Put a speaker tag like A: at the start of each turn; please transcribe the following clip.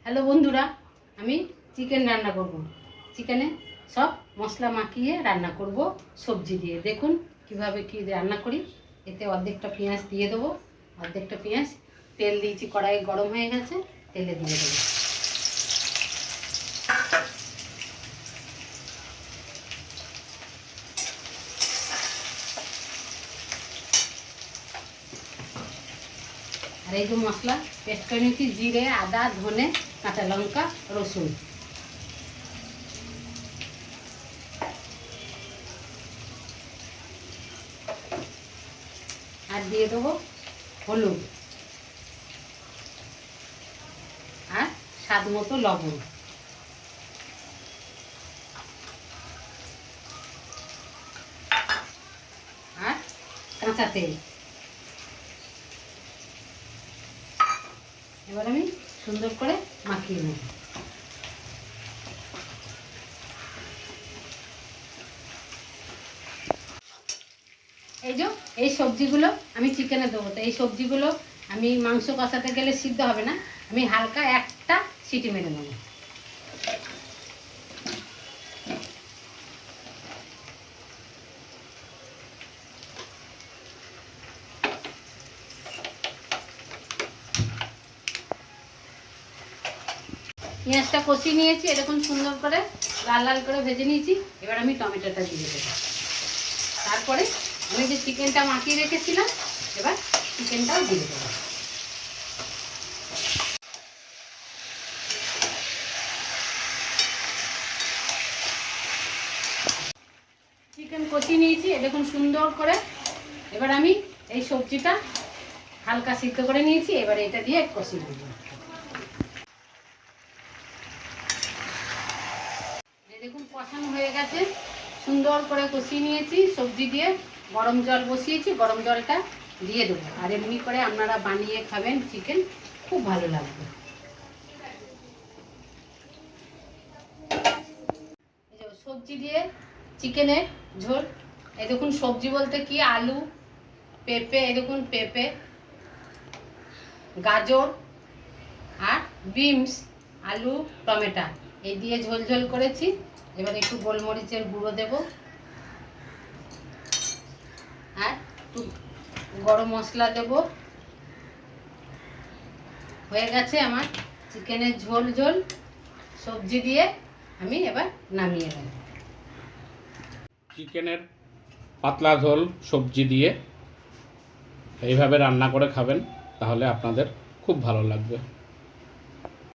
A: Hello বন্ধুরা, আমি chicken রান্না করব। চিকেনে সব মশলা মাখিয়ে রান্না করব সবজি দিয়ে। দেখুন কিভাবে কি রান্না করি। এতে অর্ধেকটা পেঁয়াজ দিয়ে দেবো, অর্ধেকটা পেঁয়াজ। তেল দিয়েছি, কড়াই গরম হয়ে গেছে, তেলে দিয়ে দেবো। আর এই যে মশলা পেস্ট করে নিয়েছি, জিরে, আদা, ধনে, কাঁচা লঙ্কা, রসুন। আর দিয়ে দেবো হলুদ আর স্বাদ মতো লবণ। আর কাঁচা তেল। এবার আমি সুন্দর করে মাখিয়ে নেব। এই যে এই সবজিগুলো আমি চিকেনে দেবো। তো এই সবজিগুলো আমি মাংস কষাতে গেলে সিদ্ধ হবে না, আমি হালকা একটা সিটি মেরে নেব। পেঁয়াজটা কষিয়ে নিয়েছি, এরকম সুন্দর করে লাল লাল করে ভেজে নিয়েছি। এবার আমি টমেটোটা দিয়ে দেবো। তারপরে আমি যে চিকেনটা মাখিয়ে রেখেছিলাম, এবার চিকেনটাও দিয়ে দেবো। চিকেন কষিয়ে নিয়েছি দেখুন সুন্দর করে। এবার আমি এই সবজিটা হালকা সিদ্ধ করে নিয়েছি, এবার এটা দিয়ে কষিয়ে নেব। দেখুন কষানো হয়ে গেছে, সুন্দর করে কষিয়ে নিয়েছি সবজি দিয়ে। গরম জল বসিয়েছি, গরম জলটা দিয়ে দেবো। আর এমনি করে আপনারা বানিয়ে খাবেন চিকেন, খুব ভালো লাগবে। এই যে সবজি দিয়ে চিকেনের ঝোল। এই দেখুন সবজি বলতে কি, আলু, পেঁপে, এই দেখুন পেঁপে, গাজর আর বিনস, আলু, টমেটো এই দিয়ে ঝোল ঝোল করেছি। এবার একটু গোলমরিচের গুঁড়ো দেব আর একটু গরম মশলা দেব। হয়ে গেছে আমার চিকেনের ঝোল ঝোল সবজি দিয়ে। আমি এবার নামিয়ে নেব।
B: চিকেনের পাতলা ঝোল সবজি দিয়ে এইভাবে রান্না করে খাবেন, তাহলে আপনাদের খুব ভালো লাগবে।